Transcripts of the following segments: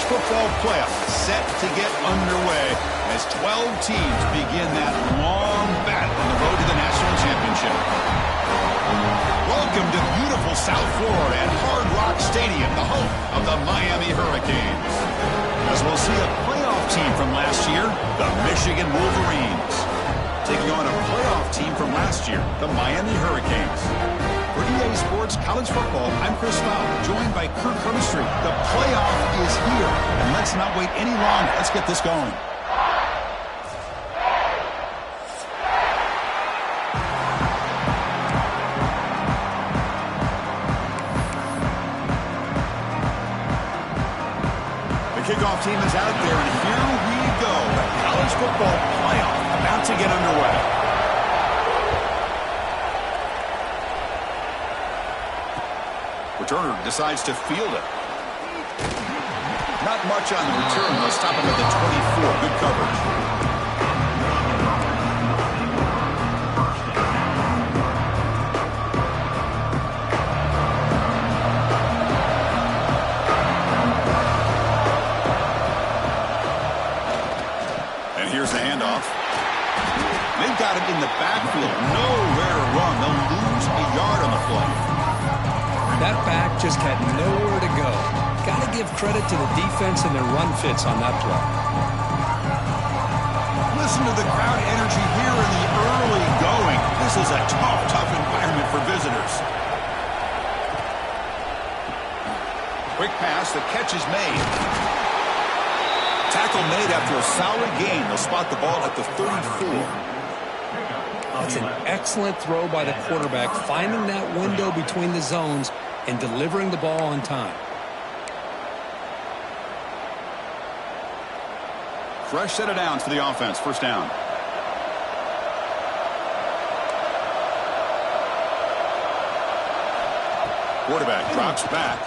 football playoff set to get underway as 12 teams begin that long battle on the road to the national championship. Welcome to beautiful South Florida at Hard Rock Stadium, the home of the Miami Hurricanes. As we'll see a playoff team from last year, the Michigan Wolverines, taking on a playoff team from last year, the Miami Hurricanes. For EA Sports College Football, I'm Chris Fowler, joined by Kirk Herbstreit. The playoff is here, and let's not wait any longer. Let's get this going. The kickoff team is out there, and here we go. The college football playoff about to get underway. Returner decides to field it. Not much on the return. They'll stop him at the 24. Good coverage. And here's the handoff. They've got it in the backfield. Nowhere to run. They'll lose a yard on the play. That back just had nowhere to go. Got to give credit to the defense and their run fits on that play. Listen to the crowd energy here in the early going. This is a tough environment for visitors. Quick pass, the catch is made. Tackle made after a solid gain. They'll spot the ball at the 34. That's an excellent throw by the quarterback, finding that window between the zones and delivering the ball on time. Fresh set of downs for the offense. First down. Quarterback drops back.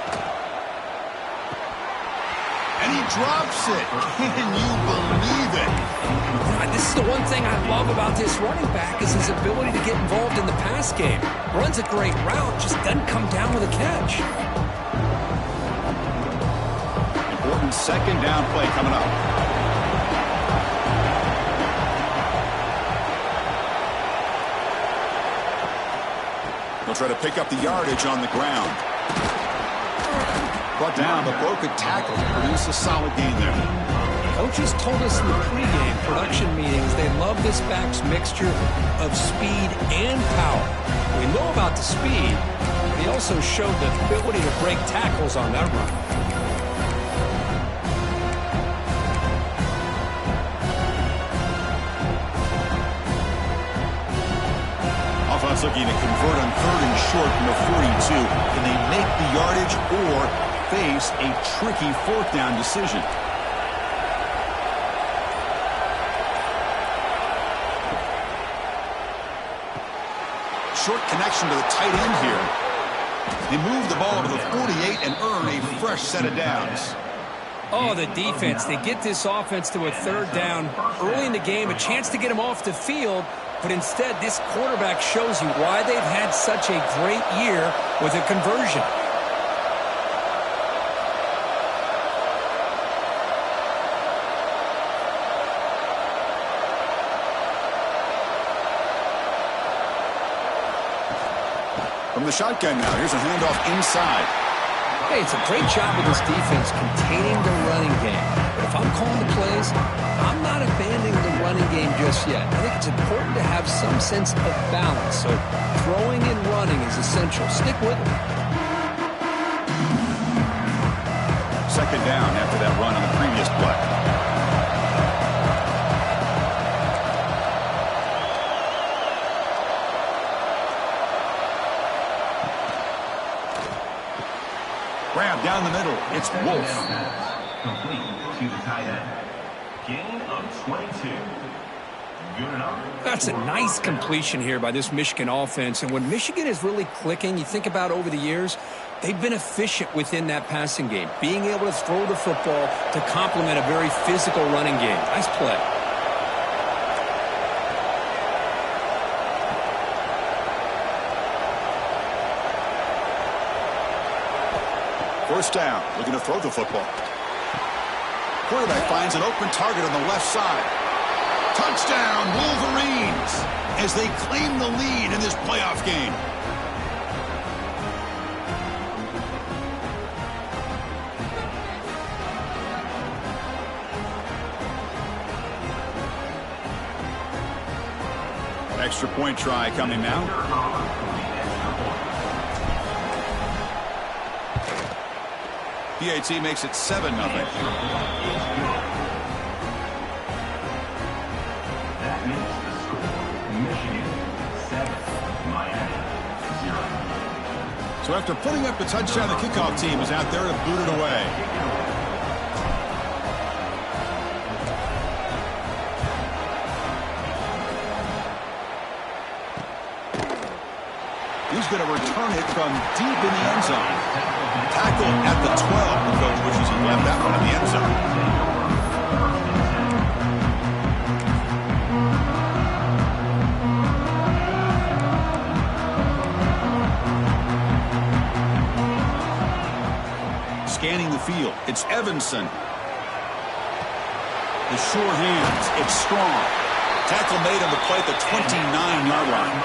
And he drops it. Can you believe it? This is the one thing I love about this running back is his ability to get involved in the pass game. Runs a great route, just doesn't come down with a catch. Important second down play coming up. They'll try to pick up the yardage on the ground. Brought down, but broke a tackle to produce a solid gain there. Coaches told us in the pregame production meetings they love this back's mixture of speed and power. We know about the speed. He also showed the ability to break tackles on that run. Offense looking to convert on 3rd and short from the 42. Can they make the yardage or face a tricky 4th down decision? Short connection to the tight end here. They move the ball to the 48 and earn a fresh set of downs. Oh, the defense. They get this offense to a 3rd down early in the game, a chance to get them off the field, but instead this quarterback shows you why they've had such a great year with a conversion. From the shotgun now, here's a handoff inside. Hey, it's a great job of this defense containing the running game. But if I'm calling the plays, I'm not abandoning the running game just yet. I think it's important to have some sense of balance. So throwing and running is essential. Stick with it. Second down after that run on the previous play. Grab down the middle. It's Wolf. Complete to the tight end. Gain of 22. Good enough. That's a nice completion here by this Michigan offense. And when Michigan is really clicking, you think about over the years, they've been efficient within that passing game, being able to throw the football to complement a very physical running game. Nice play. First down, looking to throw the football. quarterback finds an open target on the left side. Touchdown, Wolverines, as they claim the lead in this playoff game. Extra point try coming now. PAT makes it 7-0. That makes the score Michigan 7, Miami 0. So after putting up the touchdown, the kickoff team is out there to boot it away. He's going to return it from deep in the end zone. Tackle at the 12. The coach wishes he left that one in the end zone. Scanning the field. It's Evanson. The sure hands. It's Strong. Tackle made on the play at the 29-yard line.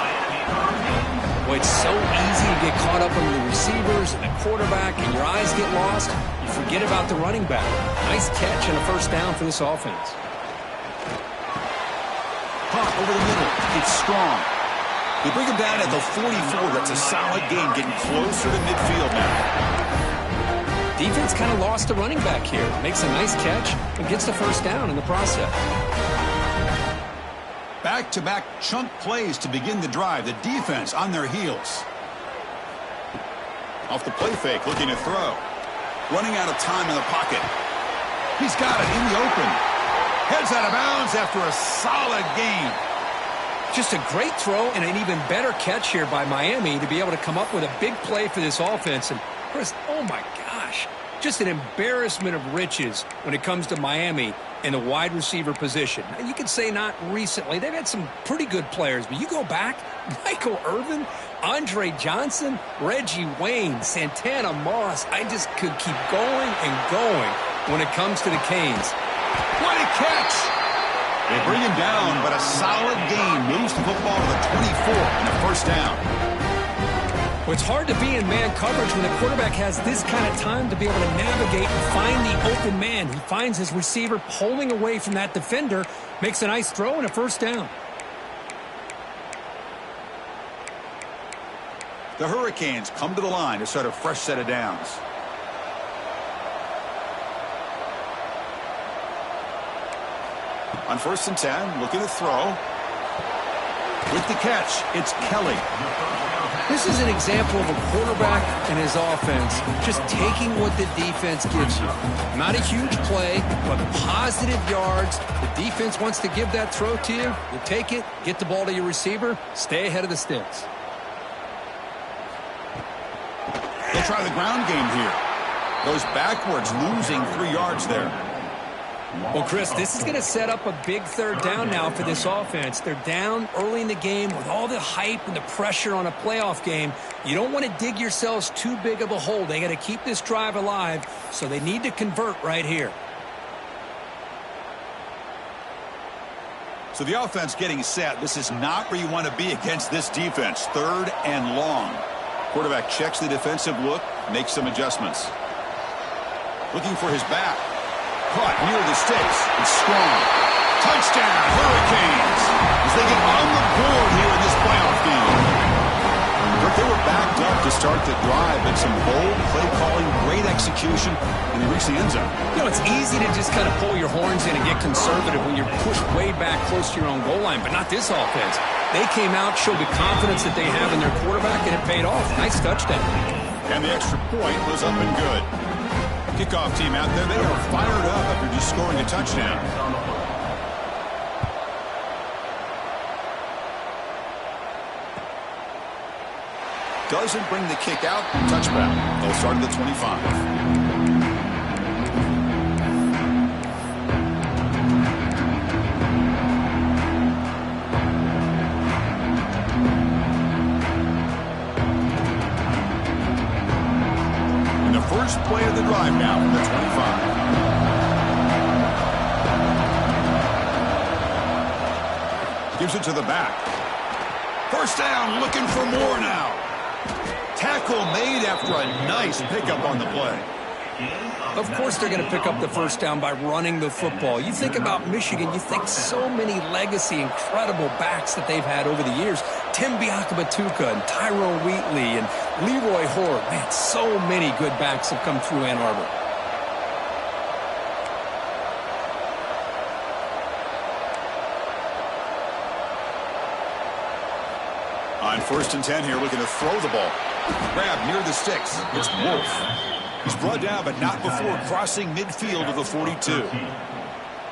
Well, it's so easy to get caught up on the receivers and the quarterback, and your eyes get lost. You forget about the running back. Nice catch and a first down for this offense. Hot over the middle. It's Strong. They bring him down at the 44. That's a solid game, getting closer to midfield now. Defense kind of lost the running back here. Makes a nice catch and gets the first down in the process. Back-to-back chunk plays to begin the drive. The defense on their heels. Off the play fake, looking to throw. Running out of time in the pocket. He's got it in the open. Heads out of bounds after a solid game. Just a great throw and an even better catch here by Miami to be able to come up with a big play for this offense. And Chris, oh my gosh, just an embarrassment of riches when it comes to Miami in the wide receiver position. Now, you could say not recently. They've had some pretty good players, but you go back, Michael Irvin, Andre Johnson, Reggie Wayne, Santana Moss. I just could keep going and going when it comes to the Canes. What a catch! They bring him down, but a solid game moves the football to the 24 and a first down. Well, it's hard to be in man coverage when the quarterback has this kind of time to be able to navigate and find the open man. He finds his receiver pulling away from that defender, makes a nice throw and a first down. The Hurricanes come to the line to start a fresh set of downs. On 1st and 10, looking to throw. With the catch, it's Kelly. This is an example of a quarterback and his offense just taking what the defense gives you. Not a huge play, but positive yards. The defense wants to give that throw to you. You take it, get the ball to your receiver, stay ahead of the sticks. They'll try the ground game here. Goes backwards, losing 3 yards there. Well, Chris, this is going to set up a big third down now for this offense. They're down early in the game with all the hype and the pressure on a playoff game. You don't want to dig yourselves too big of a hole. They got to keep this drive alive, so they need to convert right here. So the offense getting set. This is not where you want to be against this defense. 3rd and long. Quarterback checks the defensive look, makes some adjustments. Looking for his back. Caught near the sticks. It's Strong. Touchdown, Hurricanes, as they get on the board here in this playoff game. But they were backed up to start the drive, but some bold play calling, great execution, and they reached the end zone. You know, it's easy to just kind of pull your horns in and get conservative when you're pushed way back close to your own goal line, but not this offense. They came out, showed the confidence that they have in their quarterback, and it paid off. Nice touchdown. And the extra point was up and good. Kickoff team out there, they are fired up after just scoring a touchdown. Doesn't bring the kick out. Touchback. They'll start at the 25. First play of the drive now from the 25. Gives it to the back. First down, looking for more now. Tackle made after a nice pickup on the play. Of course they're going to pick up the first down by running the football. You think about Michigan, you think so many legacy, incredible backs that they've had over the years. Tim Biakabatuka and Tyrone Wheatley and Leroy Horde. Man, so many good backs have come through Ann Arbor. On 1st and 10 here, looking to throw the ball. Grab near the sticks. It's Wolf. He's brought down, but not before crossing midfield of the 42.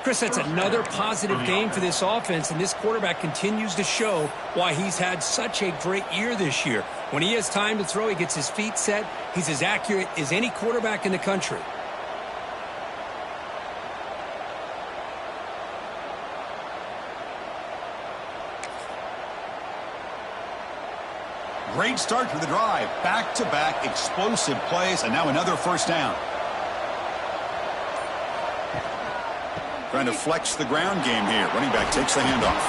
Chris, that's another positive game for this offense, and this quarterback continues to show why he's had such a great year this year. When he has time to throw, he gets his feet set. He's as accurate as any quarterback in the country. Great start to the drive. Back-to-back explosive plays, and now another first down. Trying to flex the ground game here. Running back takes the handoff.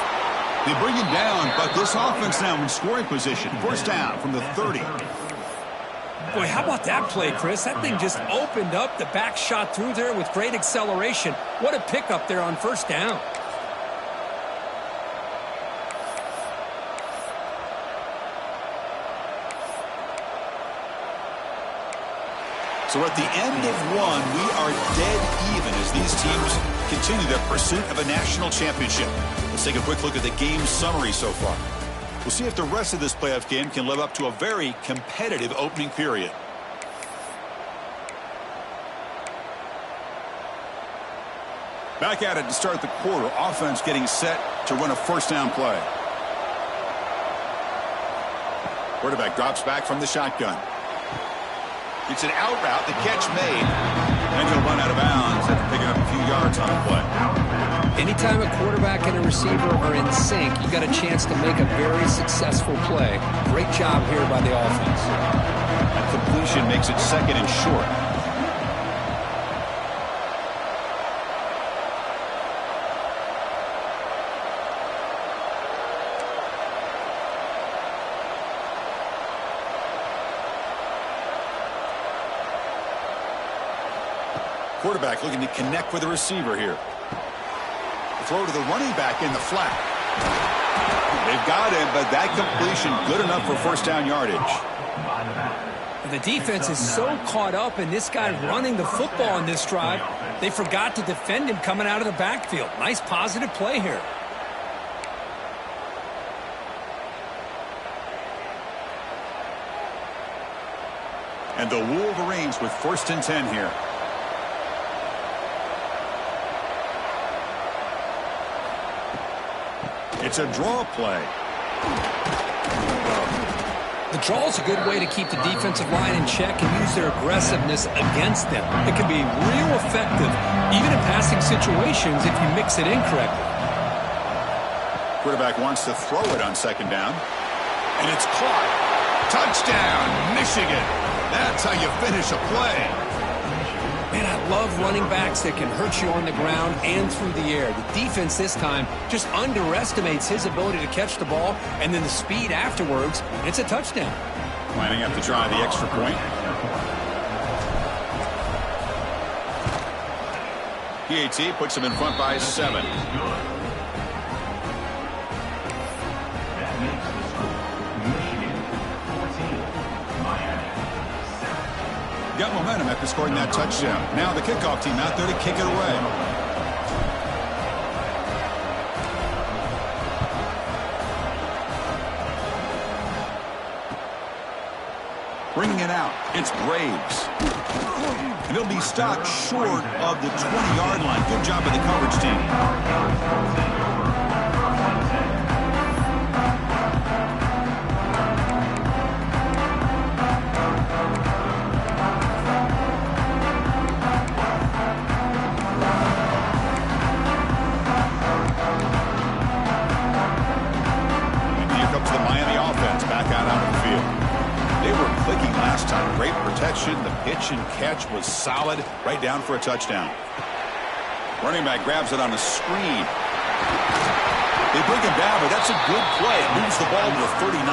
They bring him down, but this offense now in scoring position. First down from the 30. Boy, how about that play, Chris? That thing just opened up. The back shot through there with great acceleration. What a pickup there on first down. So at the end of one, we are dead even as these teams continue their pursuit of a national championship. Let's take a quick look at the game summary so far. We'll see if the rest of this playoff game can live up to a very competitive opening period. Back at it to start the quarter. Offense getting set to run a first down play. Quarterback drops back from the shotgun. It's an out route, the catch made. And he'll run out of bounds after picking up a few yards on the play. Anytime a quarterback and a receiver are in sync, you got a chance to make a very successful play. Great job here by the offense. That completion makes it second and short. Quarterback looking to connect with the receiver here. Throw to the running back in the flat. They've got him, but that completion good enough for first down yardage. The defense is so caught up in this guy running the football on this drive, they forgot to defend him coming out of the backfield. Nice positive play here. And the Wolverines with 1st and 10 here. It's a draw play. The draw is a good way to keep the defensive line in check and use their aggressiveness against them. It can be real effective, even in passing situations, if you mix it in correctly. Quarterback wants to throw it on second down. And it's caught. Touchdown, Michigan. That's how you finish a play. Man, I love running backs that can hurt you on the ground and through the air. The defense this time just underestimates his ability to catch the ball, and then the speed afterwards, and it's a touchdown. Lining up to try the extra point. PAT puts him in front by 7. Got momentum after scoring that touchdown. Now the kickoff team out there to kick it away. Bringing it out, it's Graves. And he'll be stopped short of the 20-yard line. Good job by the coverage team. Great protection. The pitch and catch was solid. Right down for a touchdown. Running back grabs it on a screen. They bring him down, but that's a good play. It moves the ball to the 39.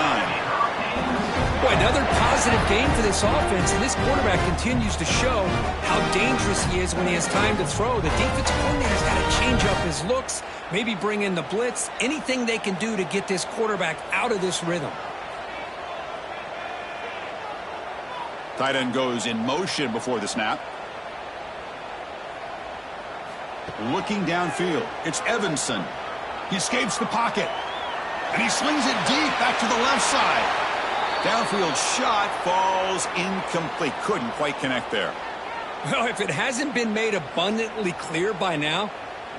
Boy, another positive game for this offense, and this quarterback continues to show how dangerous he is when he has time to throw. The defensive coordinator's got to change up his looks, maybe bring in the blitz, anything they can do to get this quarterback out of this rhythm. Tight end goes in motion before the snap. Looking downfield, it's Evanson. He escapes the pocket, and he slings it deep back to the left side. Downfield shot falls incomplete. Couldn't quite connect there. Well, if it hasn't been made abundantly clear by now,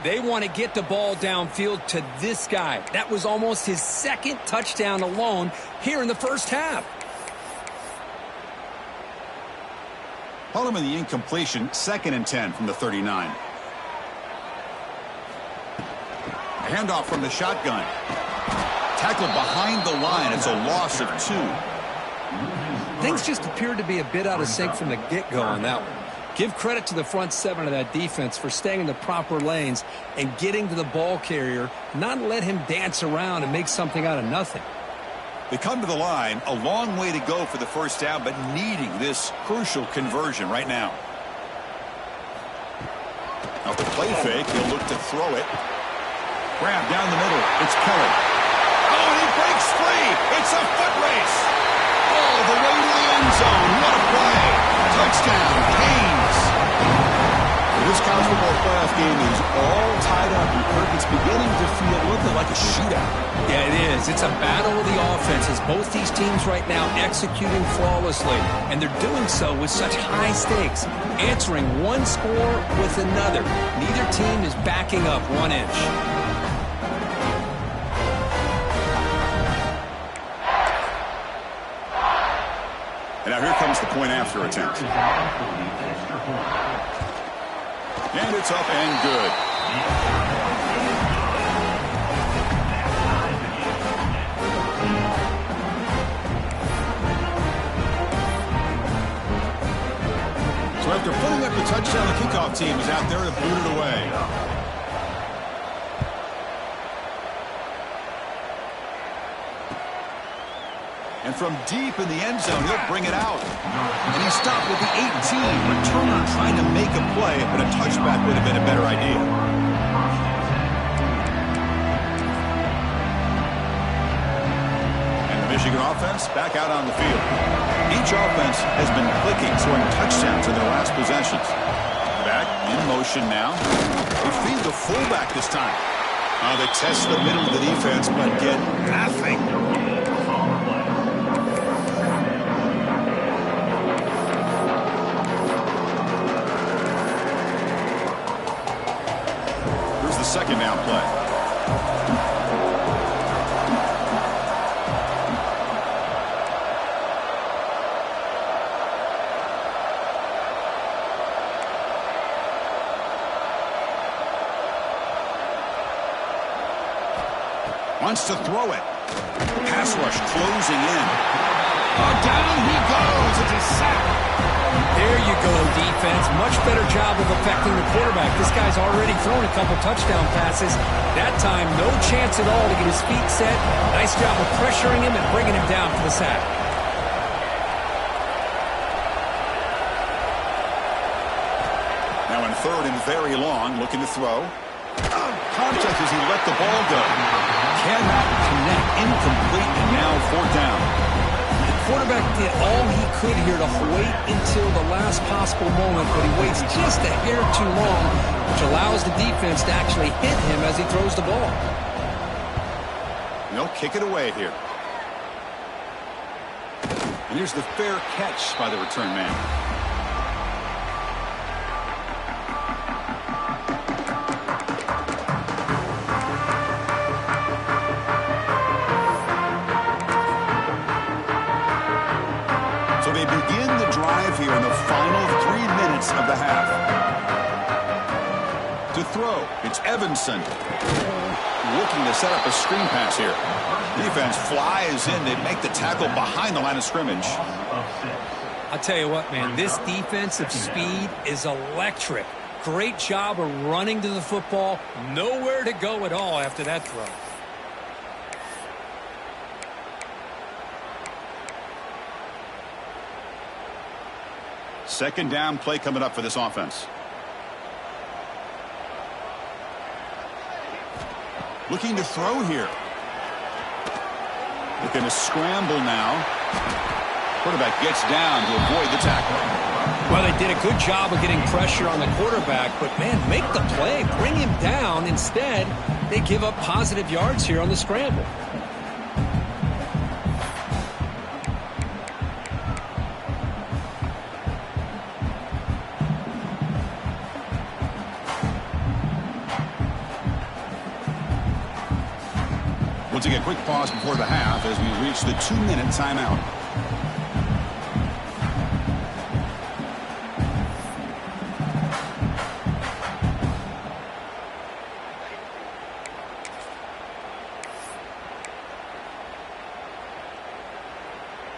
they want to get the ball downfield to this guy. That was almost his second touchdown alone here in the first half. Hold him in the incompletion, 2nd and 10 from the 39. A handoff from the shotgun. Tackled behind the line. It's a loss of 2. Things just appeared to be a bit out of sync from the get-go on that one. Give credit to the front 7 of that defense for staying in the proper lanes and getting to the ball carrier, not let him dance around and make something out of nothing. They come to the line, a long way to go for the first down, but needing this crucial conversion right now. Off the play fake, he'll look to throw it. Grab down the middle. It's Kelly. Oh, and he breaks free. It's a foot race. All the way to the end zone. What a play. Touchdown, Canes. This college football playoff game is all tied up. It's beginning to feel a little bit like a shootout. Yeah, it is. It's a battle of the offenses. Both these teams right now executing flawlessly, and they're doing so with such high stakes, answering one score with another. Neither team is backing up 1 inch. And now here comes the point after attempt. And it's up and good. So after putting up the touchdown, the kickoff team is out there to boot it away. And from deep in the end zone, he'll bring it out. And he stopped at the 18. Returner trying to make a play, but a touchback would have been a better idea. And the Michigan offense back out on the field. Each offense has been clicking, scoring touchdowns in their last possessions. Back in motion now. They feed the fullback this time. They test the middle of the defense, but get nothing. Second down play. Wants to throw it. Pass rush closing in. Oh, down he goes. It's a sack. There you go, defense. Much better job of affecting the quarterback. This guy's already thrown a couple touchdown passes. That time, no chance at all to get his feet set. Nice job of pressuring him and bringing him down for the sack. Now in 3rd and very long, looking to throw. Contact as he let the ball go. Cannot connect. Incomplete, and now 4th down. Quarterback did all he could here to wait until the last possible moment, but he waits just a hair too long, which allows the defense to actually hit him as he throws the ball. They'll kick it away here. And here's the fair catch by the return man. They begin the drive here in the final 3 minutes of the half. To throw, it's Evanson. Looking to set up a screen pass here. Defense flies in. They make the tackle behind the line of scrimmage. I'll tell you what, man, this defensive speed is electric. Great job of running to the football. Nowhere to go at all after that throw. Second down play coming up for this offense. Looking to throw here. Looking to scramble now. Quarterback gets down to avoid the tackle. Well, they did a good job of getting pressure on the quarterback, but, man, make the play. Bring him down. Instead, they give up positive yards here on the scramble. We'll take a quick pause before the half as we reach the 2-minute timeout.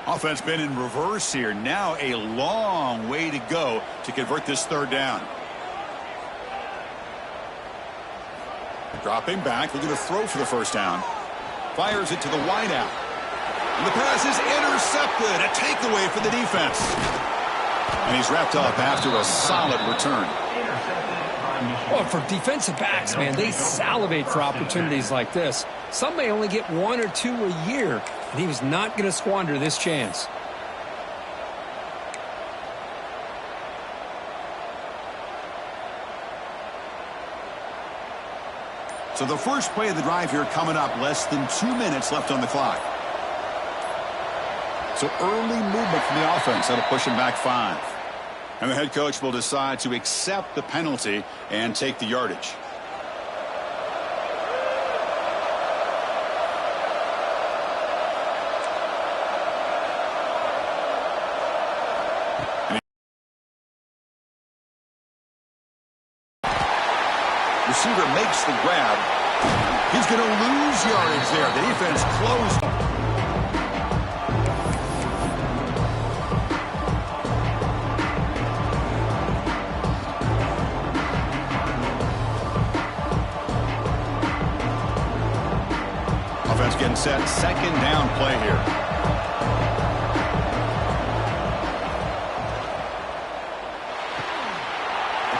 Offense been in reverse here. Now a long way to go to convert this third down. Dropping back, looking to throw for the first down. Fires it to the wideout. And the pass is intercepted. A takeaway for the defense. And he's wrapped up after a solid return. Well, for defensive backs, man, they salivate for opportunities like this. Some may only get 1 or 2 a year, and he was not going to squander this chance. So the first play of the drive here coming up, less than 2 minutes left on the clock. So early movement from the offense. That'll push him back 5. And the head coach will decide to accept the penalty and take the yardage. Receiver makes the grab. He's going to lose yardage there. The defense closed. Offense getting set. Second down play here.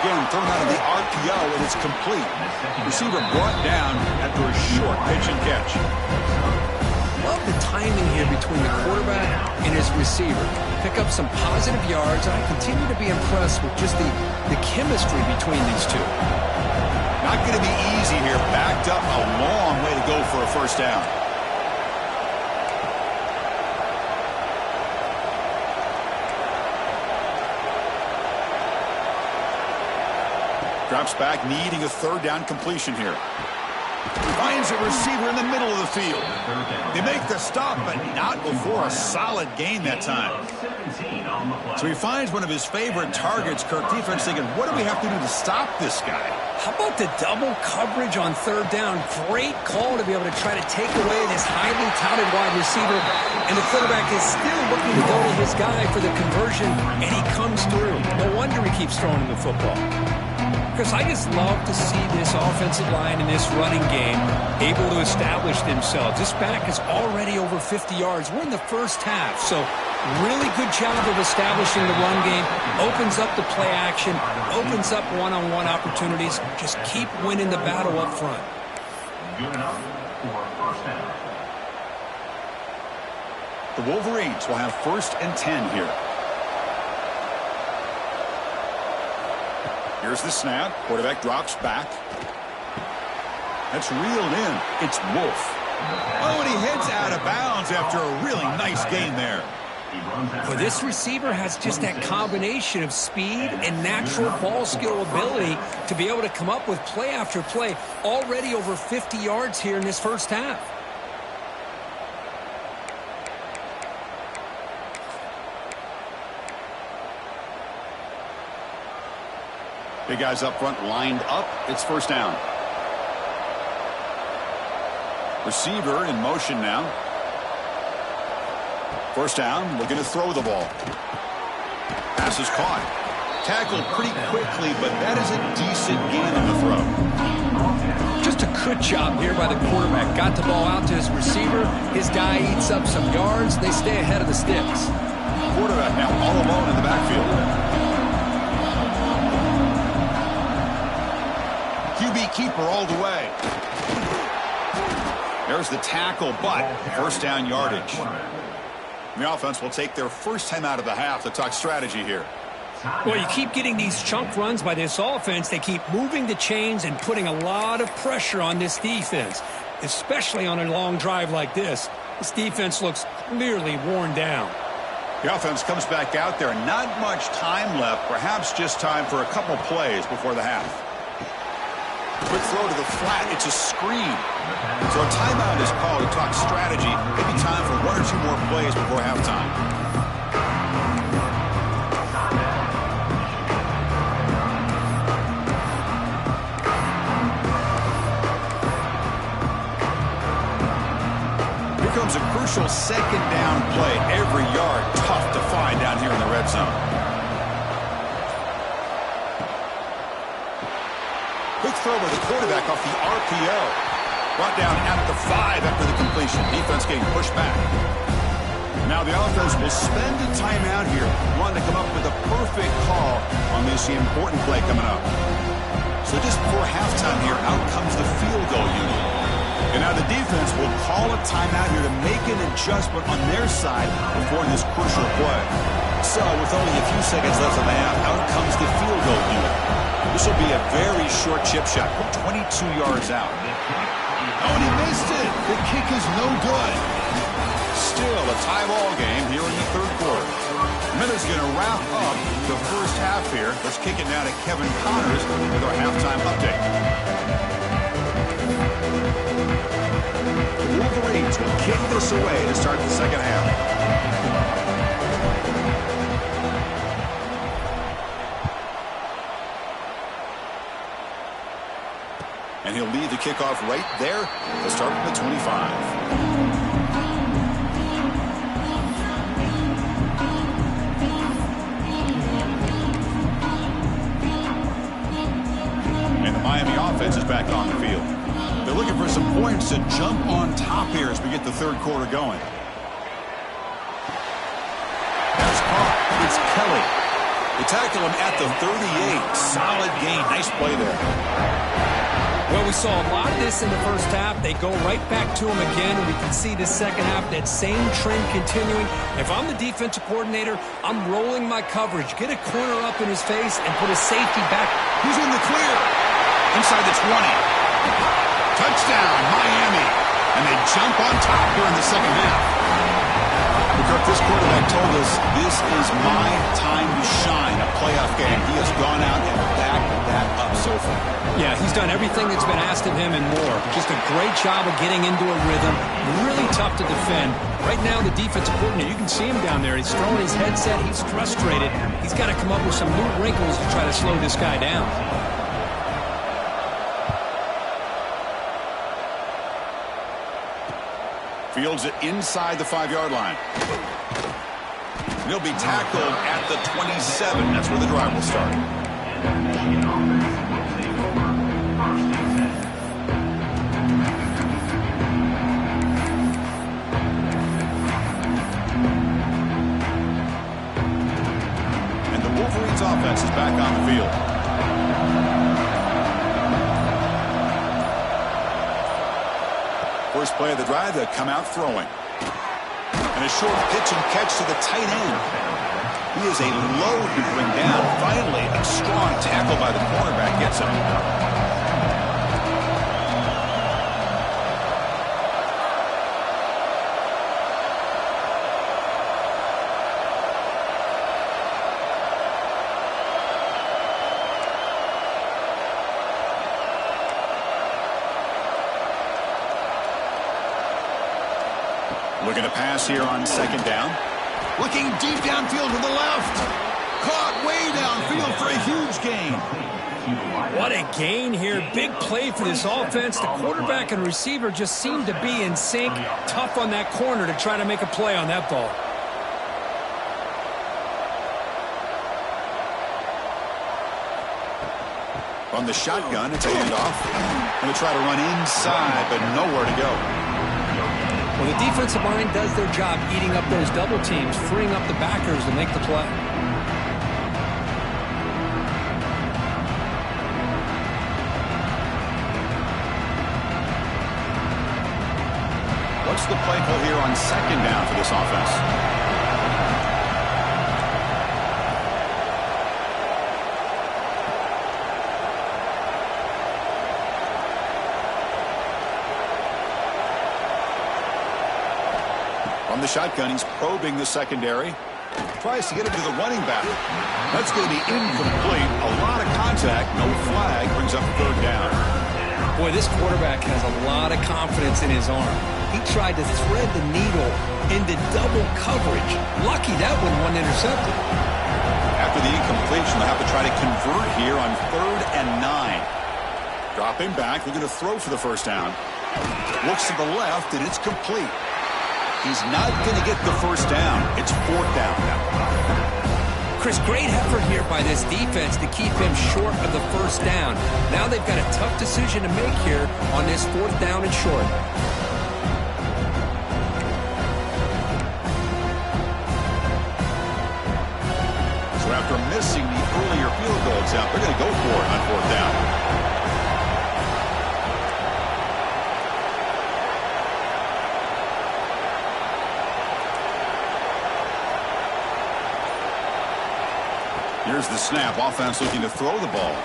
Again, thrown out of the RPO, and it's complete. Receiver brought down after a short pitch and catch. Love the timing here between the quarterback and his receiver. Pick up some positive yards, and I continue to be impressed with just the chemistry between these two. Not going to be easy here. Backed up a long way to go for a first down. Drops back, needing a third down completion here. Finds a receiver in the middle of the field. They make the stop, but not before a solid gain that time. So he finds one of his favorite targets. Kirk, defense thinking, what do we have to do to stop this guy? How about the double coverage on third down? Great call to be able to try to take away this highly touted wide receiver. And the quarterback is still looking to go to his guy for the conversion, and he comes through. No wonder he keeps throwing him the football. Because I just love to see this offensive line in this running game able to establish themselves. This back is already over 50 yards. We're in the first half, so really good job of establishing the run game. Opens up the play action, opens up one-on-one opportunities. Just keep winning the battle up front. Good enough for first down. The Wolverines will have 1st and 10 here. Here's the snap. Quarterback drops back. That's reeled in. It's Wolf. Oh, and he heads out of bounds after a really nice gain there. Well, this receiver has just that combination of speed and natural ball skill ability to be able to come up with play after play. Already over 50 yards here in this first half. Big guys up front lined up. It's first down. Receiver in motion now. First down, looking to throw the ball. Pass is caught. Tackled pretty quickly, but that is a decent gain on the throw. Just a good job here by the quarterback. Got the ball out to his receiver. His guy eats up some yards. They stay ahead of the sticks. Quarterback now all alone in the backfield. keeper all the way. There's the tackle, but first down yardage. The offense will take their first time out of the half to talk strategy here. Well, you keep getting these chunk runs by this offense. They keep moving the chains and putting a lot of pressure on this defense, especially on a long drive like this. This defense looks clearly worn down. The offense comes back out there. Not much time left. Perhaps just time for a couple plays before the half. Quick throw to the flat. It's a screen. So a timeout is called to talk strategy. Maybe time for one or two more plays before halftime. Here comes a crucial second down play. Every yard tough to find down here in the red zone. Quick throw by the quarterback off the RPO. Brought down at the 5 after the completion. Defense getting pushed back. Now the offense will spend a timeout here, wanting to come up with a perfect call on this important play coming up. So just before halftime here, out comes the field goal unit. And now the defense will call a timeout here to make an adjustment on their side before this crucial play. So with only a few seconds left in the half, out comes the field goal unit. This will be a very short chip shot, 22 yards out. Oh, and he missed it. The kick is no good. Still a tie ball game here in the third quarter. Minutes going to wrap up the first half here. Let's kick it now to Kevin Connors with our halftime update. The Wolverines will kick this away to start the second half. And he'll lead the kickoff right there to start from the 25. And the Miami offense is back on the field. They're looking for some points to jump on top here as we get the third quarter going. That's caught. It's Kelly. They tackle him at the 38. Solid gain. Nice play there. Well, we saw a lot of this in the first half. They go right back to him again, and we can see the second half, that same trend continuing. If I'm the defensive coordinator, I'm rolling my coverage. Get a corner up in his face and put a safety back. He's in the clear. Inside the 20. Touchdown, Miami. And they jump on top here in the second half. Because this quarterback told us this is my time to shine, a playoff game. He has gone out and backed that up so far. Yeah, he's done everything that's been asked of him and more. Just a great job of getting into a rhythm. Really tough to defend. Right now, the defensive coordinator, you can see him down there. He's throwing his headset. He's frustrated. He's got to come up with some new wrinkles to try to slow this guy down. Fields it inside the 5-yard line. He'll be tackled at the 27. That's where the drive will start. And the Wolverines offense is back on the field. First play of the drive, they come out throwing. And a short pitch and catch to the tight end. He is a load to bring down. Finally, a strong tackle by the cornerback gets him. Looking to pass here on second down. Looking deep downfield to the left. Caught way downfield for a huge gain. What a gain here. Big play for this offense. The quarterback and receiver just seem to be in sync. Tough on that corner to try to make a play on that ball. On the shotgun, it's a handoff. Going to try to run inside, but nowhere to go. Well, the defensive line does their job eating up those double teams, freeing up the backers to make the play. What's the play call here on second down for this offense? From the shotgun, he's probing the secondary. Tries to get it to the running back. That's going to be incomplete. A lot of contact. No flag. Brings up third down. Boy, this quarterback has a lot of confidence in his arm. He tried to thread the needle into double coverage. Lucky that one wasn't intercepted. After the incompletion, they'll have to try to convert here on 3rd and 9. Dropping back. They're going to throw for the first down. Looks to the left, and it's complete. He's not going to get the first down. It's 4th down now. Chris, great effort here by this defense to keep him short of the first down. Now they've got a tough decision to make here on this 4th down and short. So after missing the earlier field goal attempt, they're going to go for it on 4th down. Here's the snap. Offense looking to throw the ball.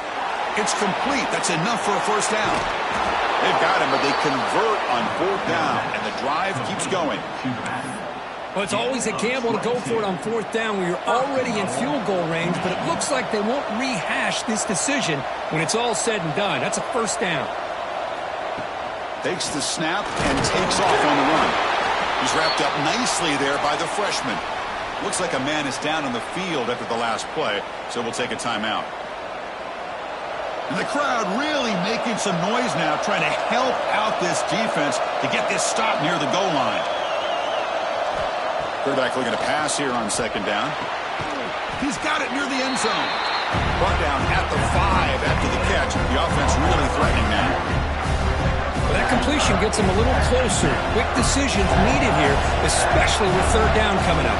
It's complete. That's enough for a first down. They've got him, but they convert on 4th down, and the drive keeps going. Well, it's always a gamble to go for it on 4th down when you're already in field goal range, but it looks like they won't rehash this decision when it's all said and done. That's a first down. Takes the snap and takes off on the run. He's wrapped up nicely there by the freshman. Looks like a man is down on the field after the last play, so we'll take a timeout. And the crowd really making some noise now, trying to help out this defense to get this stop near the goal line. Quarterback looking to pass here on second down. He's got it near the end zone. Brought down at the 5 after the catch. The offense really threatening now. Well, that completion gets him a little closer. Quick decisions needed here, especially with 3rd down coming up.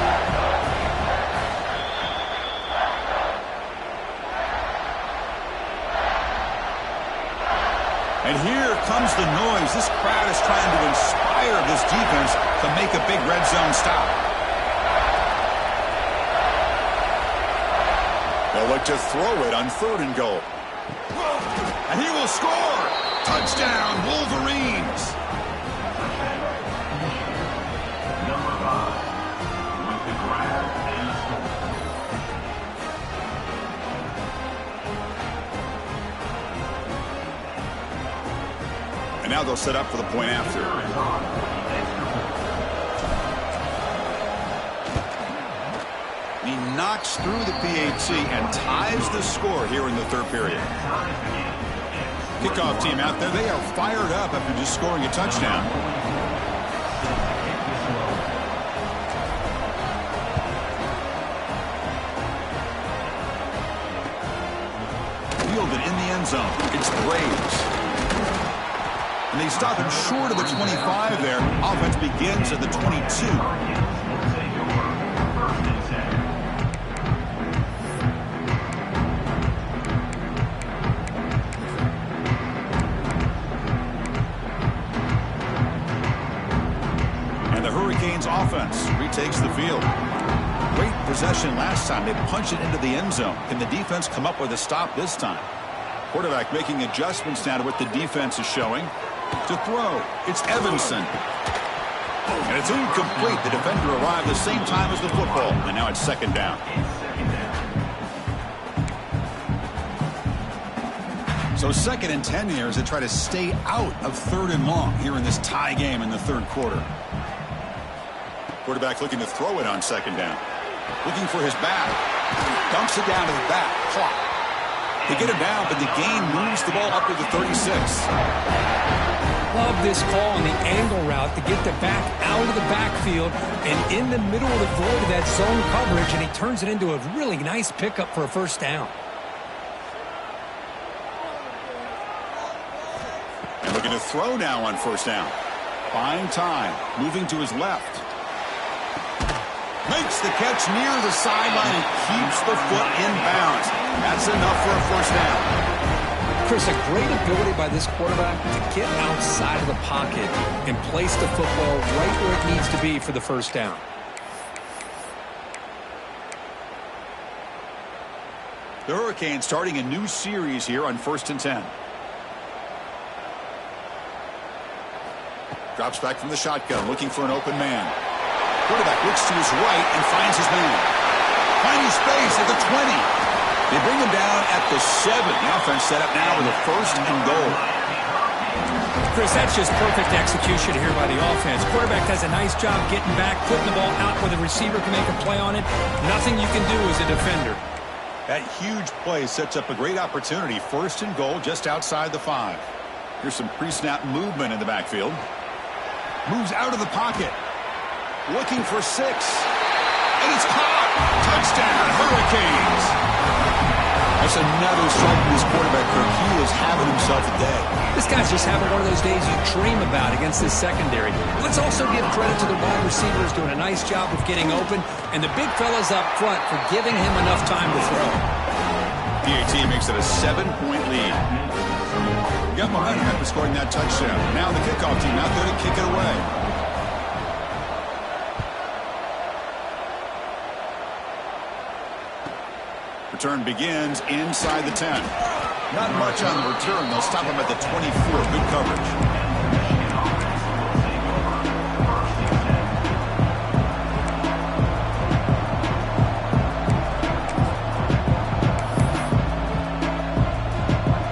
And here comes the noise. This crowd is trying to inspire this defense to make a big red zone stop. They'll look to throw it on 3rd and goal. And he will score. Touchdown, Wolverines. Number 5 with the grab and the score. And now they'll set up for the point after. He knocks through the PAT and ties the score here in the 3rd period. Kickoff team out there, they are fired up after just scoring a touchdown. Fielded in the end zone. It's Braves. And they stop him short of the 25 there. Offense begins at the 22. Offense retakes the field. Great possession last time. They punched it into the end zone. Can the defense come up with a stop this time? Quarterback making adjustments now to what the defense is showing. To throw, it's Evanson. And it's incomplete. The defender arrived the same time as the football. And now it's 2nd down. So 2nd and 10 here as they try to stay out of 3rd and long here in this tie game in the 3rd quarter. Quarterback looking to throw it on 2nd down. Looking for his back. Dumps it down to the back. Clock. They get him down, but the gain moves the ball up to the 36. Love this call on the angle route to get the back out of the backfield and in the middle of the void of that zone coverage, and he turns it into a really nice pickup for a first down. And looking to throw now on 1st down. Buying time. Moving to his left. Makes the catch near the sideline and keeps the foot in bounds. That's enough for a first down. Chris, a great ability by this quarterback to get outside of the pocket and place the football right where it needs to be for the first down. The Hurricanes starting a new series here on 1st and 10. Drops back from the shotgun, looking for an open man. Quarterback looks to his right and finds his man. Finding space at the 20. They bring him down at the 7. The offense set up now with a 1st and goal. Chris, that's just perfect execution here by the offense. Quarterback does a nice job getting back, putting the ball out where the receiver can make a play on it. Nothing you can do as a defender. That huge play sets up a great opportunity. 1st and goal just outside the 5. Here's some pre-snap movement in the backfield. Moves out of the pocket. Looking for 6. And it's caught. Touchdown, Hurricanes. That's another strike from this quarterback, Kirk. He is having himself a day. This guy's just having one of those days you dream about against this secondary. Let's also give credit to the wide receivers doing a nice job of getting open, and the big fellas up front for giving him enough time to throw. PAT makes it a 7-point lead. Got momentum after scoring that touchdown. Now the kickoff team out there to kick it away. Return begins inside the 10. Not much on the return. They'll stop him at the 24. Good coverage.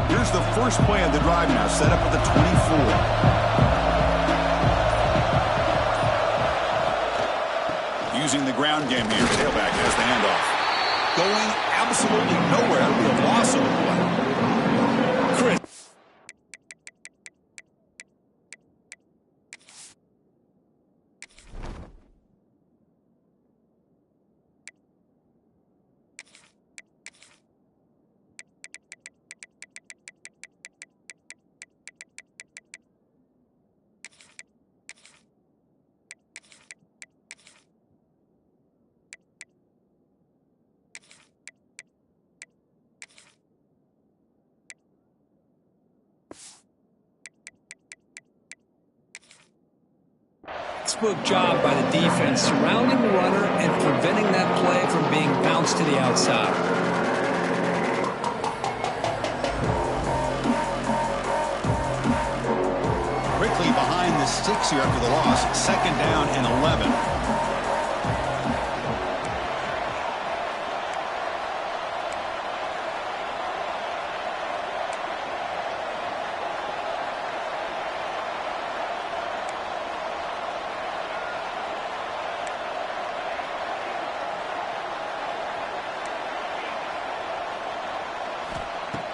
Here's the first play of the drive now, set up at the 24. Using the ground game here. Tailback has the handoff. Going absolutely nowhere. That'll be a loss of the play. Chris. Textbook job by the defense surrounding the runner and preventing that play from being bounced to the outside. Quickly behind the sticks here after the loss. 2nd down and 11.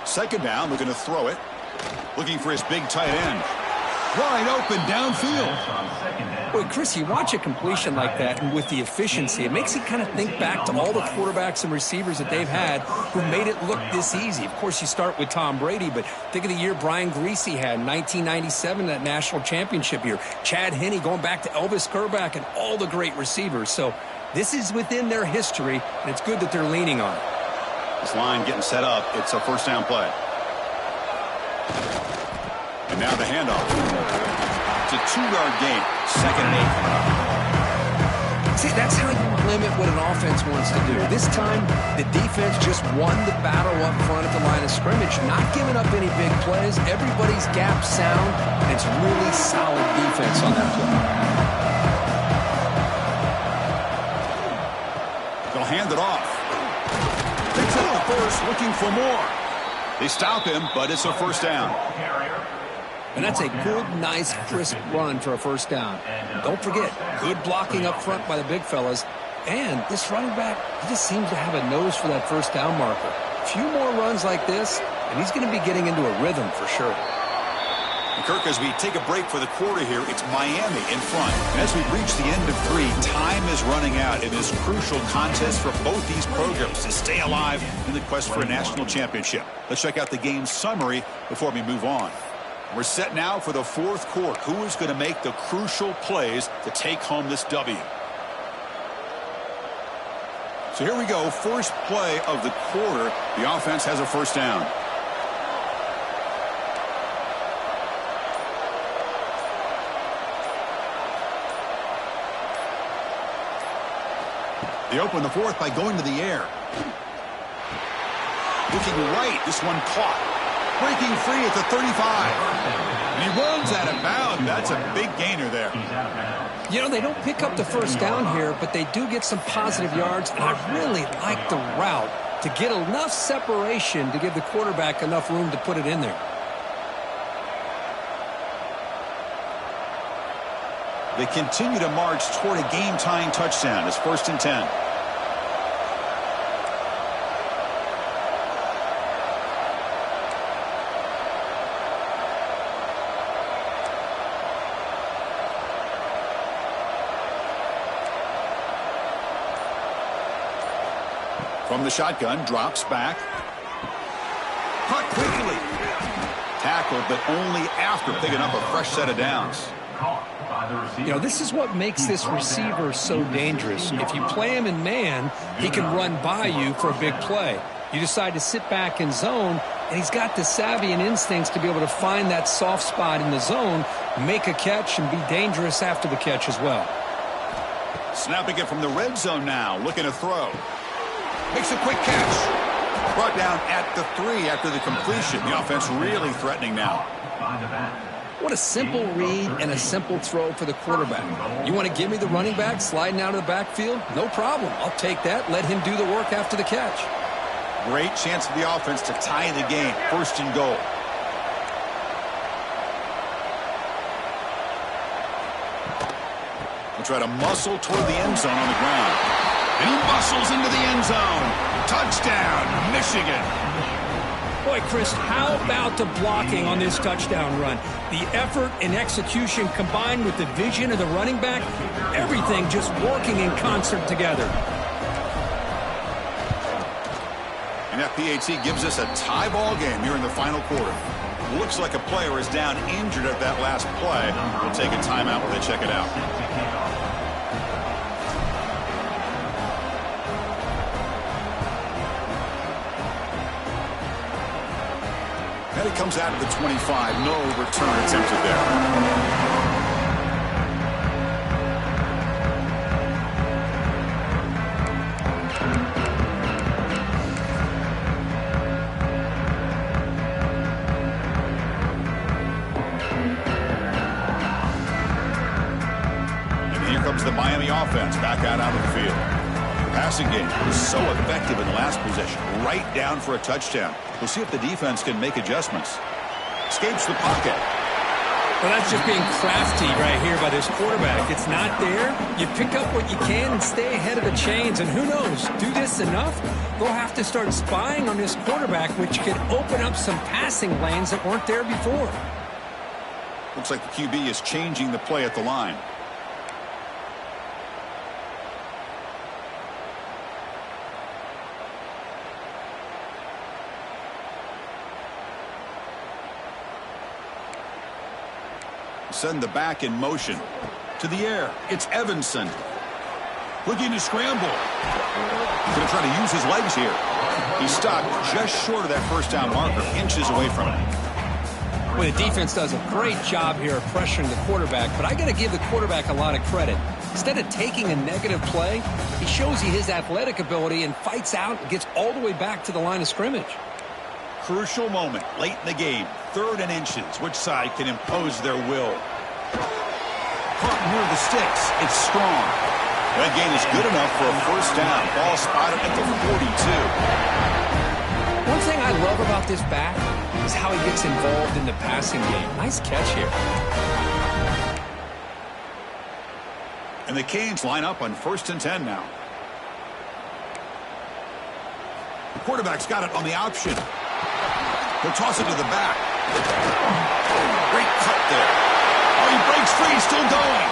Second down, looking to throw it. Looking for his big tight end. Wide open downfield. Boy, Chris, you watch a completion like that, and with the efficiency, it makes you kind of think back to all the quarterbacks and receivers that they've had who made it look this easy. Of course, you start with Tom Brady, but think of the year Brian Griese had in 1997, that national championship year. Chad Henne going back to Elvis Kerback and all the great receivers. So this is within their history, and it's good that they're leaning on it. This line getting set up. It's a 1st down play. And now the handoff. It's a 2-yard gain. 2nd and 8. See, that's how you limit what an offense wants to do. This time, the defense just won the battle up front at the line of scrimmage, not giving up any big plays. Everybody's gap sound, and it's really solid defense on that play. They'll hand it off. Picks up the first, looking for more. They stop him, but it's a 1st down. And that's a good, nice, crisp run for a 1st down. Don't forget, good blocking up front by the big fellas. And this running back, he just seems to have a nose for that 1st down marker. A few more runs like this, and he's going to be getting into a rhythm for sure. And Kirk, as we take a break for the quarter here, it's Miami in front. And as we reach the end of 3, time is running out in this crucial contest for both these programs to stay alive in the quest for a national championship. Let's check out the game summary before we move on. We're set now for the 4th quarter. Who is going to make the crucial plays to take home this W? So here we go. First play of the quarter. The offense has a 1st down. They open the fourth by going to the air. Looking right, this one caught. Breaking free at the 35. And he runs out of bounds. That's a big gainer there. You know, they don't pick up the first down here, but they do get some positive yards, and I really like the route to get enough separation to give the quarterback enough room to put it in there. They continue to march toward a game-tying touchdown. It's 1st and 10. From the shotgun, drops back. Caught quickly. Tackled, but only after picking up a fresh set of downs. You know, this is what makes this receiver so dangerous. If you play him in man, he can run by you for a big play. You decide to sit back in zone, and he's got the savvy and instincts to be able to find that soft spot in the zone, make a catch, and be dangerous after the catch as well. Snapping it from the red zone now, looking to throw. Makes a quick catch. Brought down at the 3 after the completion. The offense really threatening now. What a simple read and a simple throw for the quarterback. You want to give me the running back sliding out of the backfield? No problem. I'll take that. Let him do the work after the catch. Great chance for the offense to tie the game. 1st and goal. We'll try to muscle toward the end zone on the ground. And he muscles into the end zone. Touchdown, Michigan. Boy, Chris, how about the blocking on this touchdown run? The effort and execution combined with the vision of the running back, everything just working in concert together. And that PAT gives us a tie ball game here in the final quarter. Looks like a player is down injured at that last play. We'll take a timeout while they check it out. And it comes out of the 25. No return attempted there. And here comes the Miami offense back out onto the field. Passing game was so effective in the last possession, right down for a touchdown. We'll see if the defense can make adjustments. Escapes the pocket. Well, that's just being crafty right here by this quarterback. It's not there. You pick up what you can and stay ahead of the chains. And who knows, do this enough, they'll have to start spying on this quarterback, which could open up some passing lanes that weren't there before. Looks like the QB is changing the play at the line. Send the back in motion. To the air. It's Evanson. Looking to scramble. Going to try to use his legs here. He stopped just short of that first down marker. Inches away from it. Well, the defense does a great job here of pressuring the quarterback, but I got to give the quarterback a lot of credit. Instead of taking a negative play, he shows you his athletic ability and fights out and gets all the way back to the line of scrimmage. Crucial moment late in the game. 3rd and inches. Which side can impose their will? Caught near the sticks. It's strong. That gain is good enough for a first down. Ball spotted at the 42. One thing I love about this back is how he gets involved in the passing game. Nice catch here. And the Canes line up on 1st and 10 now. The quarterback's got it on the option. He'll toss it to the back. Great cut there. Oh, he breaks free, still going.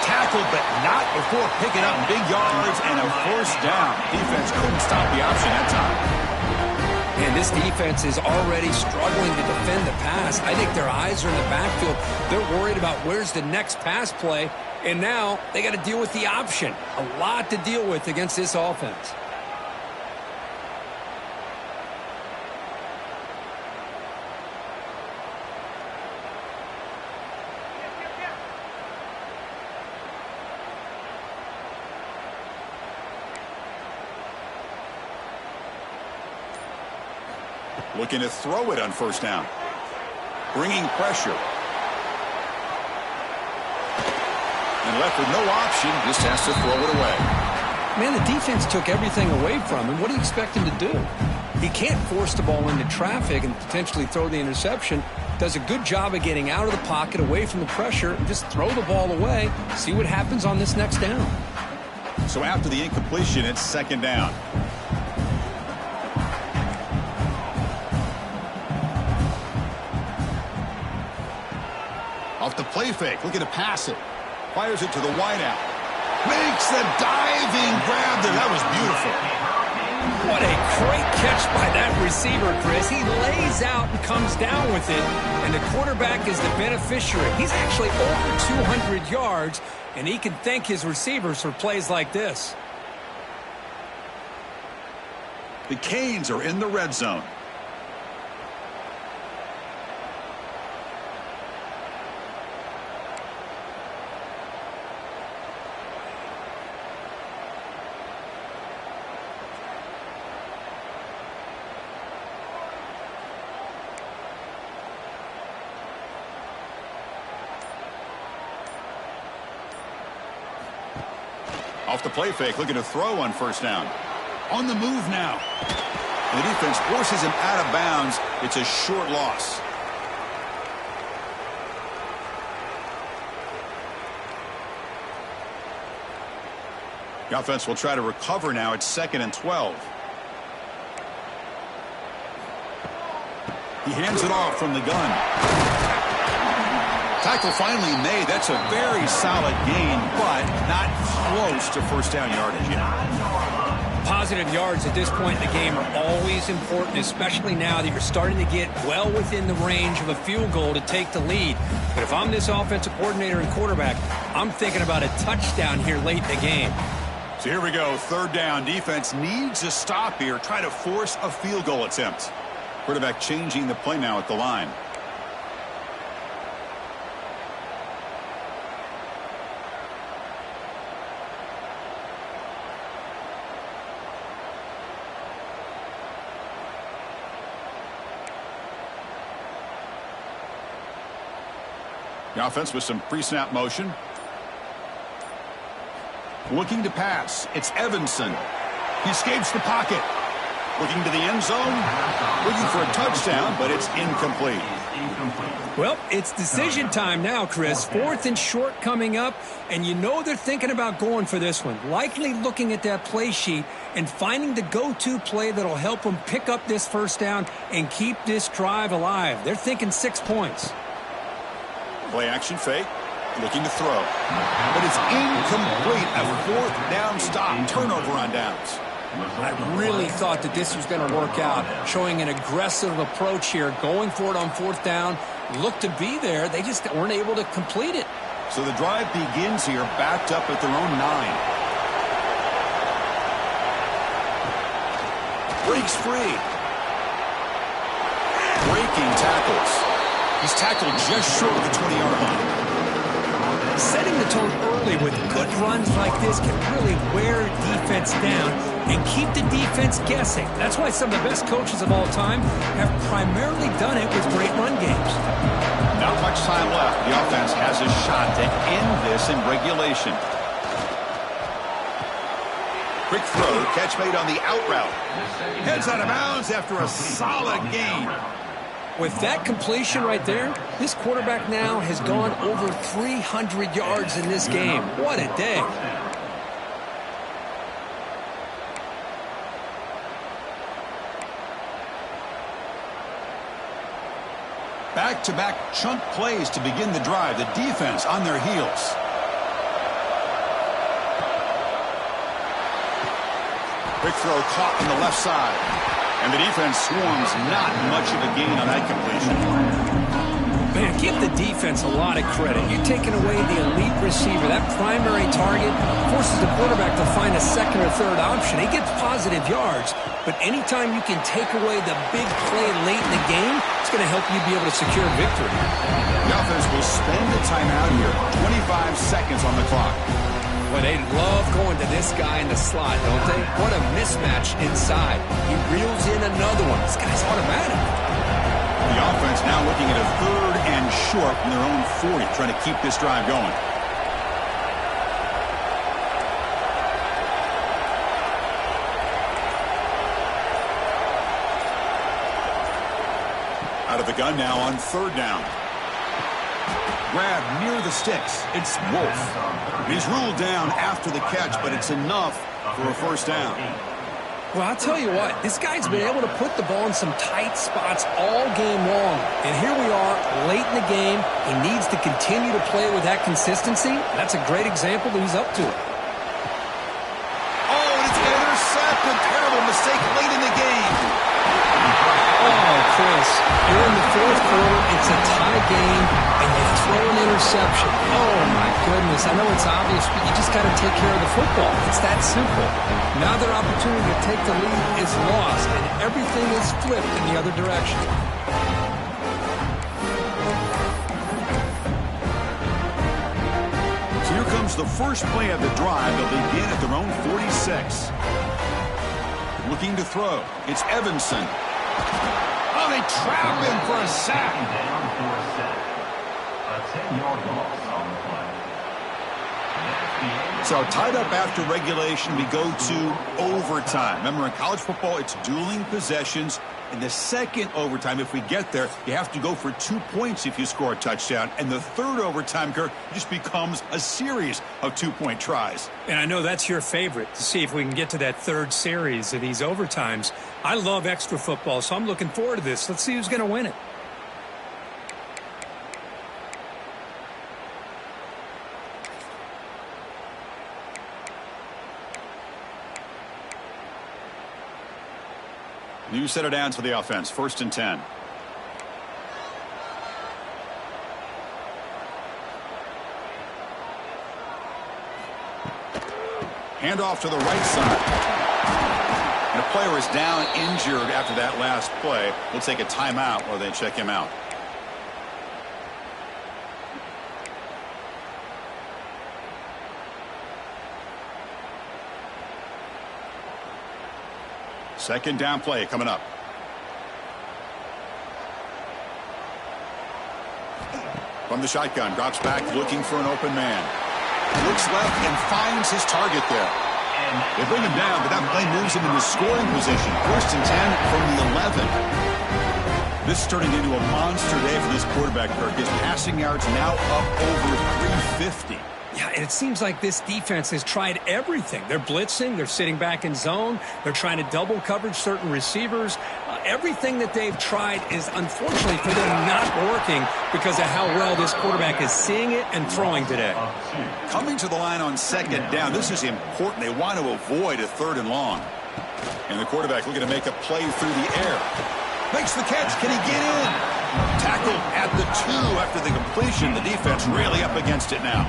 Tackled, but not before picking up big yards and a first down. Defense couldn't stop the option that time. And this defense is already struggling to defend the pass. I think their eyes are in the backfield. They're worried about where's the next pass play, and now they got to deal with the option. A lot to deal with against this offense. Looking to throw it on first down. Bringing pressure. And left with no option, just has to throw it away. Man, the defense took everything away from him. What do you expect him to do? He can't force the ball into traffic and potentially throw the interception. Does a good job of getting out of the pocket, away from the pressure, and just throw the ball away. See what happens on this next down. So after the incompletion, it's second down. Off the play fake, looking to pass it. Fires it to the wideout. Makes the diving grab there. That was beautiful. What a great catch by that receiver, Chris. He lays out and comes down with it, and the quarterback is the beneficiary. He's actually over 200 yards, and he can thank his receivers for plays like this. The Canes are in the red zone. Off the play fake, looking to throw on first down. On the move now. And the defense forces him out of bounds. It's a short loss. The offense will try to recover now. It's 2nd and 12. He hands it off from the gun. Tackle finally made. That's a very solid gain, but not close to first down yardage yet. Positive yards at this point in the game are always important, especially now that you're starting to get well within the range of a field goal to take the lead. But if I'm this offensive coordinator and quarterback, I'm thinking about a touchdown here late in the game. So here we go, third down. Defense needs a stop here. Try to force a field goal attempt. Quarterback changing the play now at the line. The offense with some pre-snap motion. Looking to pass. It's Evanson. He escapes the pocket. Looking to the end zone. Looking for a touchdown, but it's incomplete. Well, it's decision time now, Chris. 4th and short coming up, and you know they're thinking about going for this one. Likely looking at that play sheet and finding the go-to play that'll help them pick up this first down and keep this drive alive. They're thinking 6 points. Play action fake. Looking to throw. But it's incomplete. A 4th down stop. Turnover on downs. I really thought that this was going to work out. Showing an aggressive approach here. Going for it on 4th down. Looked to be there. They just weren't able to complete it. So the drive begins here. Backed up at their own 9. Breaks free. Breaking tackles. He's tackled just short of the 20-yard line. Setting the tone early with good runs like this can really wear a defense down and keep the defense guessing. That's why some of the best coaches of all time have primarily done it with great run games. Not much time left. The offense has a shot to end this in regulation. Quick throw, catch made on the out route. Heads out of bounds after a solid gain. With that completion right there, this quarterback now has gone over 300 yards in this game. What a day. Back-to-back chunk plays to begin the drive. The defense on their heels. Quick throw caught on the left side. And the defense swarms. Not much of a gain on that completion. Man, give the defense a lot of credit. You're taking away the elite receiver. That primary target forces the quarterback to find a second or third option. He gets positive yards, but anytime you can take away the big play late in the game, it's going to help you be able to secure victory. The offense will spend the timeout here. 25 seconds on the clock. Well, they love going to this guy in the slot, don't they? What a mismatch inside. He reels in another one. This guy's automatic. The offense now looking at a 3rd and short from their own 40, trying to keep this drive going. Out of the gun now on 3rd down. Grab near the sticks. It's Wolf. He's ruled down after the catch, but it's enough for a 1st down. Well, I'll tell you what, this guy's been able to put the ball in some tight spots all game long. And here we are, late in the game. He needs to continue to play with that consistency. That's a great example that he's up to it. Oh, and it's intercepted. Terrible mistake late in the game. Oh, Chris, you're in the 4th quarter. It's a tie game, and you throw an interception. Oh, my goodness. I know it's obvious, but you just got to take care of the football. It's that simple. Now their opportunity to take the lead is lost, and everything is flipped in the other direction. So here comes the first play of the drive. They'll begin at their own 46. Looking to throw. It's Evanson. Oh, they trap him for a sack. Down for a sack. A 10-yard loss on the play. So tied up after regulation, we go to overtime. Remember, in college football, it's dueling possessions. In the second overtime, if we get there, you have to go for 2 points if you score a touchdown. And the 3rd overtime, Kirk, just becomes a series of 2-point tries. And I know that's your favorite, to see if we can get to that 3rd series of these overtimes. I love extra football, so I'm looking forward to this. Let's see who's going to win it. New set of downs for the offense. 1st and 10. Handoff to the right side. And a player is down injured after that last play. We'll take a timeout while they check him out. Second down play coming up. From the shotgun, drops back looking for an open man. Looks left and finds his target there. They bring him down, but that play moves him into scoring position. 1st and 10 from the 11. This is turning into a monster day for this quarterback, Kirk. His passing yards now up over 350. Yeah, and it seems like this defense has tried everything. They're blitzing. They're sitting back in zone. They're trying to double coverage certain receivers. Everything that they've tried is, unfortunately, for them not working because of how well this quarterback is seeing it and throwing today. Coming to the line on 2nd down, this is important. They want to avoid a 3rd and long. And the quarterback looking to make a play through the air. Makes the catch. Can he get in? Tackled at the 2 after the completion. The defense really up against it now.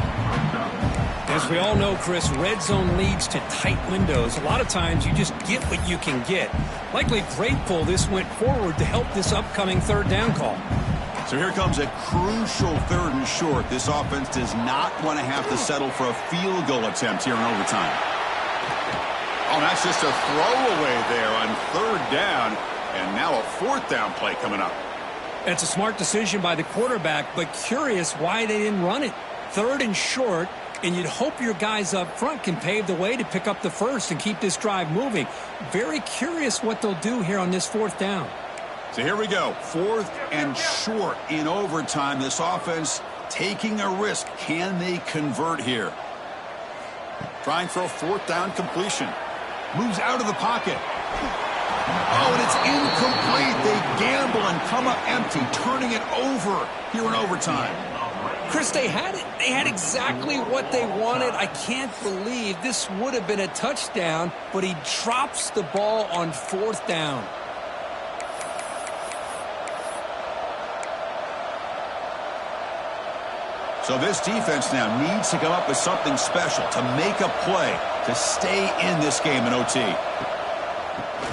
As we all know, Chris, red zone leads to tight windows. A lot of times you just get what you can get. Likely grateful this went forward to help this upcoming 3rd down call. So here comes a crucial 3rd and short. This offense does not want to have to settle for a field goal attempt here in overtime. Oh, that's just a throwaway there on 3rd down. And now a 4th down play coming up. It's a smart decision by the quarterback, but curious why they didn't run it. 3rd and short, and you'd hope your guys up front can pave the way to pick up the 1st and keep this drive moving. Very curious what they'll do here on this 4th down. So here we go. 4th and short in overtime. This offense taking a risk. Can they convert here? Trying for a 4th down completion. Moves out of the pocket. Oh, and it's incomplete. They gamble and come up empty, turning it over here in overtime. Chris, they had it. They had exactly what they wanted. I can't believe this would have been a touchdown, but he drops the ball on 4th down. So this defense now needs to come up with something special to make a play to stay in this game in OT.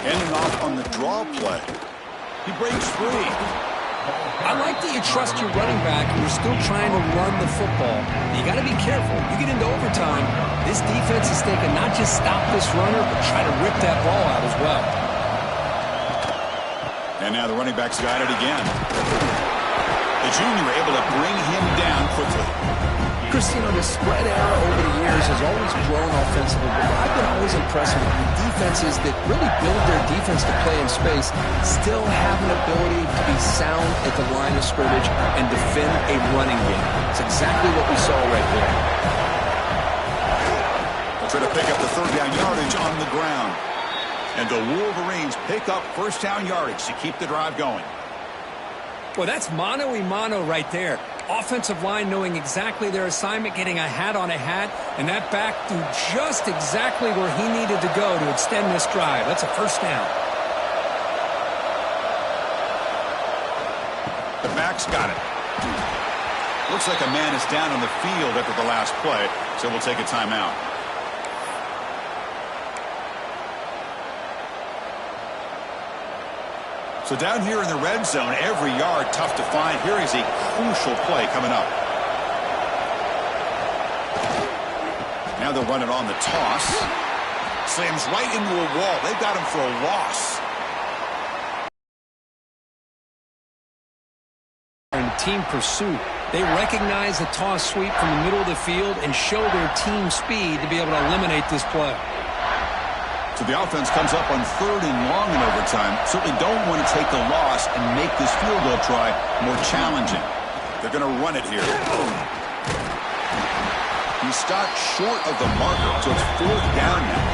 Ending off on the draw play. He breaks free. I like that you trust your running back and you're still trying to run the football. You got to be careful. You get into overtime, this defense is thinking not just stop this runner, but try to rip that ball out as well. And now the running back's got it again. The junior able to bring him down quickly. Christine, the spread era over the years has always grown offensively, but I've been always impressed with the defenses that really build their defense to play in space, still have an ability to be sound at the line of scrimmage and defend a running game. It's exactly what we saw right there. They'll try to pick up the third down yardage on the ground. And the Wolverines pick up first down yardage to keep the drive going. Well, that's mano-a-mano right there. Offensive line knowing exactly their assignment, getting a hat on a hat, and that back threw just exactly where he needed to go to extend this drive. That's a first down. The back's got it. Looks like a man is down on the field after the last play, so we'll take a timeout. So down here in the red zone, every yard tough to find. Here is a crucial play coming up. Now they'll run it on the toss. Slams right into a wall. They've got him for a loss. In team pursuit, they recognize the toss sweep from the middle of the field and show their team speed to be able to eliminate this play. So the offense comes up on third and long in overtime. Certainly don't want to take the loss and make this field goal try more challenging. They're going to run it here. He stopped short of the marker, so it's fourth down now.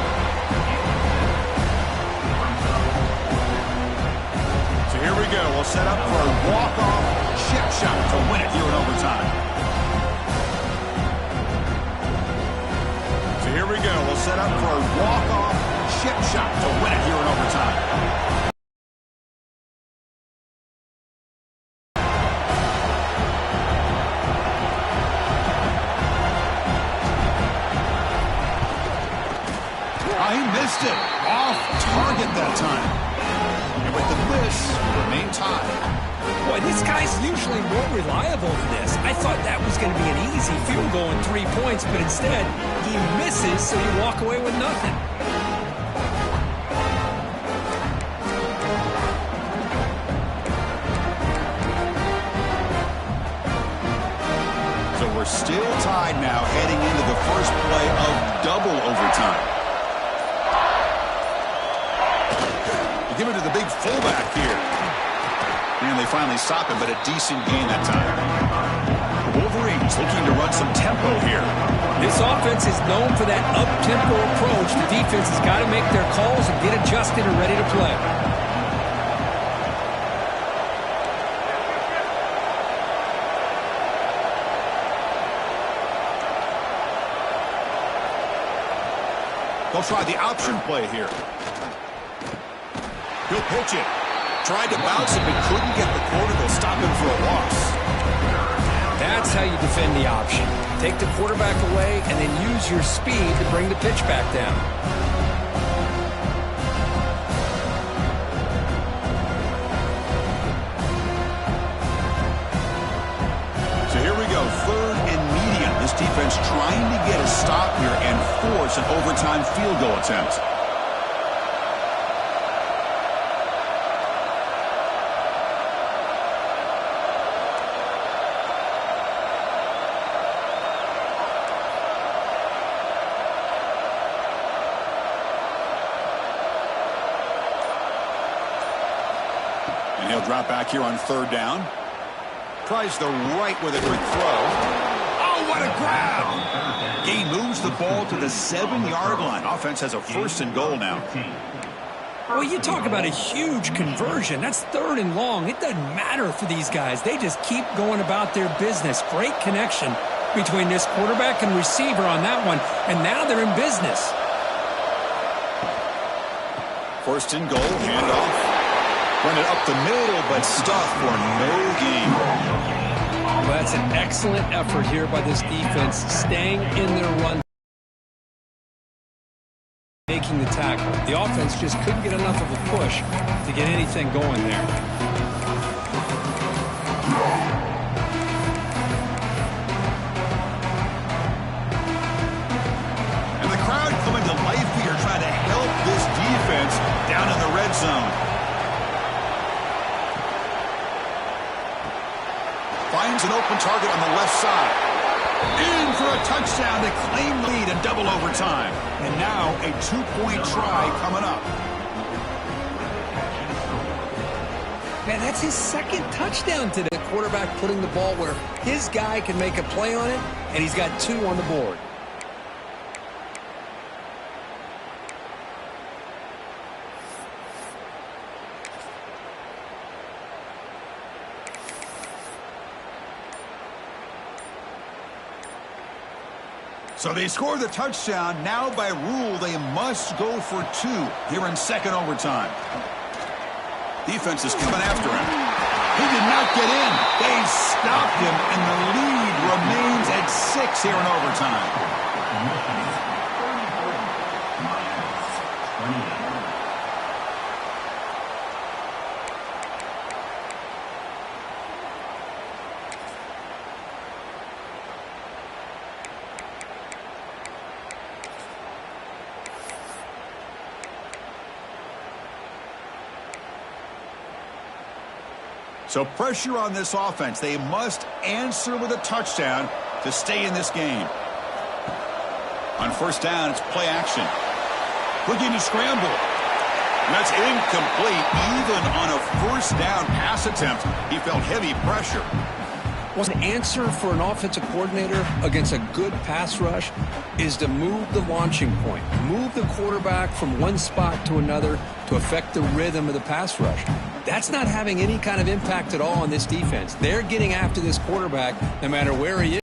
So here we go. We'll set up for a walk-off chip shot to win it here in overtime. So here we go. We'll set up for a walk-off chip shot to win it here in overtime. He missed it. Off target that time. And with the miss, remain tied. Boy, this guy's usually more reliable than this. I thought that was going to be an easy field goal in 3 points, but instead, he misses, so you walk away with nothing. So we're still tied now, heading into the first play of double overtime. Give it to the big fullback here. And they finally stop him, but a decent gain that time. The Wolverines looking to run some tempo here. This offense is known for that up-tempo approach. The defense has got to make their calls and get adjusted and ready to play. They'll try the option play here. He'll pitch it. Tried to bounce it, but couldn't get the corner. They'll stop him for a loss. That's how you defend the option. Take the quarterback away and then use your speed to bring the pitch back down. So here we go, third and medium. This defense trying to get a stop here and force an overtime field goal attempt. And he'll drop back here on third down. Tries the right with a quick throw. Oh, what a grab! He moves the ball to the 7-yard line. Offense has a first and goal now. Well, you talk about a huge conversion. That's third and long. It doesn't matter for these guys. They just keep going about their business. Great connection between this quarterback and receiver on that one. And now they're in business. First and goal, handoff. Run it up the middle, but stuffed for no gain. Well, that's an excellent effort here by this defense, staying in their run, making the tackle. The offense just couldn't get enough of a push to get anything going there. finds an open target on the left side. In for a touchdown to claim the lead in double overtime. And now a 2-point try coming up. Man, that's his second touchdown today. The quarterback putting the ball where his guy can make a play on it, and he's got 2 on the board. So they score the touchdown. Now by rule, they must go for 2 here in second overtime. Defense is coming after him. He did not get in. They stopped him, and the lead remains at 6 here in overtime. So pressure on this offense. They must answer with a touchdown to stay in this game. On first down, it's play action. Looking to scramble. And that's incomplete. Even on a first down pass attempt, he felt heavy pressure. Well, an answer for an offensive coordinator against a good pass rush is to move the launching point, move the quarterback from one spot to another to affect the rhythm of the pass rush. That's not having any kind of impact at all on this defense. They're getting after this quarterback no matter where he is.